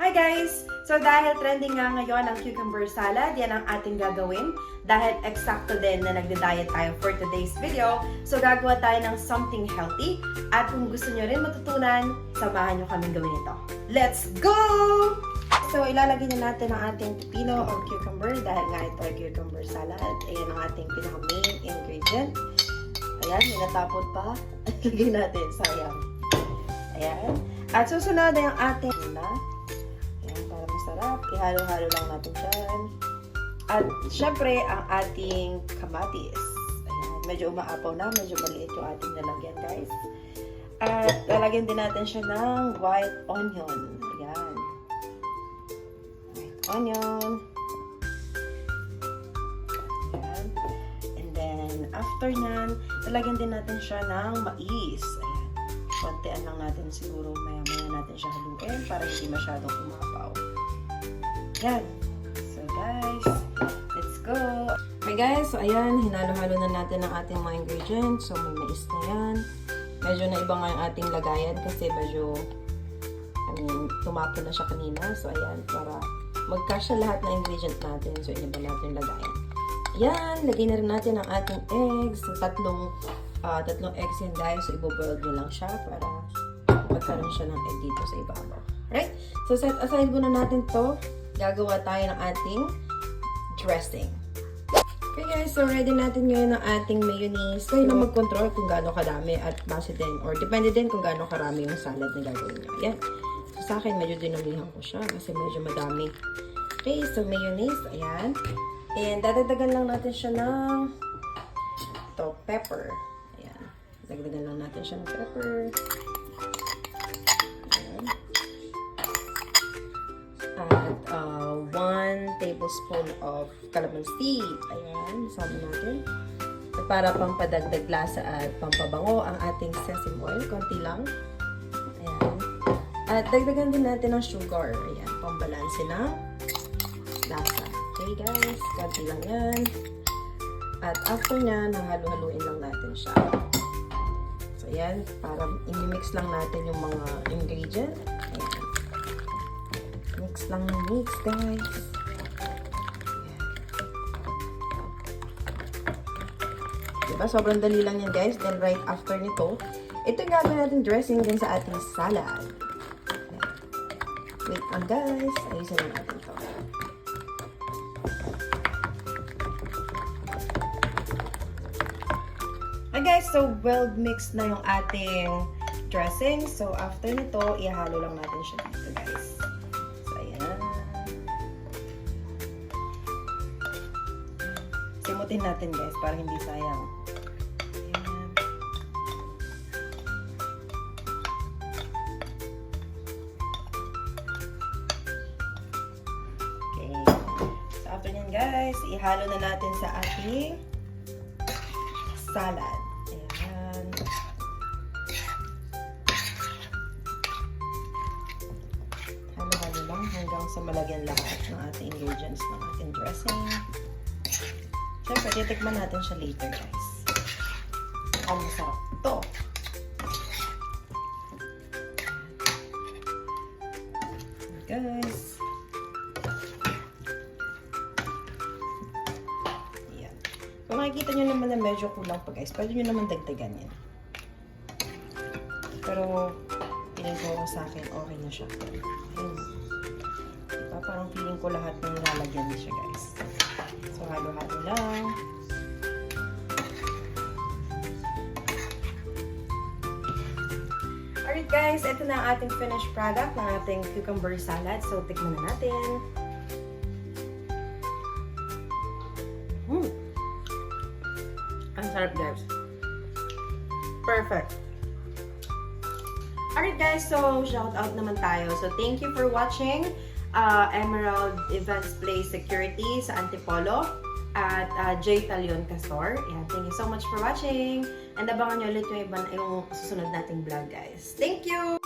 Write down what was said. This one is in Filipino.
Hi guys! So dahil trending nga ngayon ang cucumber salad, yan ang ating gagawin. Dahil eksakto din na nagda-diet tayo for today's video. So gagawa tayo ng something healthy. At kung gusto nyo rin matutunan, samahan nyo kaming gawin ito. Let's go! So ilalagay na natin ang ating pipino or cucumber dahil nga ito ay cucumber salad. Ayan ang ating pinaka-main ingredient. Ayan, may natapon pa. Lagay natin, sayang. Ayan. At susunod ay ang ating para masarap. Ihalo-halo lang natin dyan. At syempre, ang ating kamatis. Ayan. Medyo umaapaw na. Medyo maliit yung ating nalagyan, guys. At lalagyan din natin siya ng white onion. Ayan. White onion. Ayan. And then, after nyan, lalagyan din natin siya ng mais. Ayan. Kontian lang natin siguro, maya-maya natin siya haluin para hindi masyadong umapaw. Yan. So guys, let's go! Okay guys, so ayan, hinalo-halo na natin ang ating mga ingredients. So may mais na yan. Medyo naiba nga yung ating lagayan kasi medyo, tumapo na siya kanina. So ayan, para magkasya lahat ng ingredient natin. So iniba natin yung lagayan. Yan, lagay na rin natin ang ating eggs. So tatlong eggs yan guys. So iboboil nyo lang siya para magkaroon siya ng egg dito sa ibabaw. Right? So set aside muna natin to. Gagawa tayo ng ating dressing. Okay guys, so ready natin ngayon ang ating mayonnaise. Kayo na mag-control kung gaano karami at base din or depende din kung gaano karami yung salad na gagawin nyo. Yan. So sa akin, medyo dinamihan ko siya kasi medyo madami. Okay, so mayonnaise. Ayan. And dadagdagan lang natin siya ng pepper. Dagdagan lang natin siya ng pepper. Ayan. At 1 tablespoon of calamansi. Ayan, sama natin. At para pampadagdag lasa at pampabango ang ating sesame oil. Konti lang. Ayan. At dagdagan din natin ng sugar. Ayan, pambalanse ng lasa. Okay guys, konti lang yan. At after nyan, halo-haluin lang natin siya. So, ayan, para i-mix lang natin yung mga ingredient. Ayan. Mix lang ng mix, guys. Ayan. Diba? Sobrang dali lang yan, guys. Then, right after nito, ito yung gagawin natin dressing din sa ating salad. Ayan. Wait lang, guys. Ayusin na natin ito. Hi guys, so well mixed na yung ating dressing. So after nito, ihalo lang natin siya dito guys. So ayan. Simutin natin guys para hindi sayang. Ayan. Okay. So after nyan guys, ihalo na natin sa ating salad. Ayan. Halo-halo lang hanggang sa malagyan lahat ng ating ingredients ng ating dressing. Siyempre, titikman natin siya later, guys. Ang masarap to. Guys. Kung makikita nyo naman na medyo kulang pa guys, pwede nyo naman dagdagan yan. Pero, feeling ko sa akin, okay na siya. Ayun. Diba? Parang feeling ko lahat ng nilalagyan niya siya guys. So, halo-halo lang. Alright guys, ito na ang ating finished product ng ating cucumber salad. So, tikman na natin. Ang sarap guys. Perfect. Alright guys, so shout out naman tayo. So thank you for watching Emerald Events Play Security sa Antipolo at J. Talion Castor. Yeah, thank you so much for watching. And abangan nyo ulit yung susunod nating vlog guys. Thank you!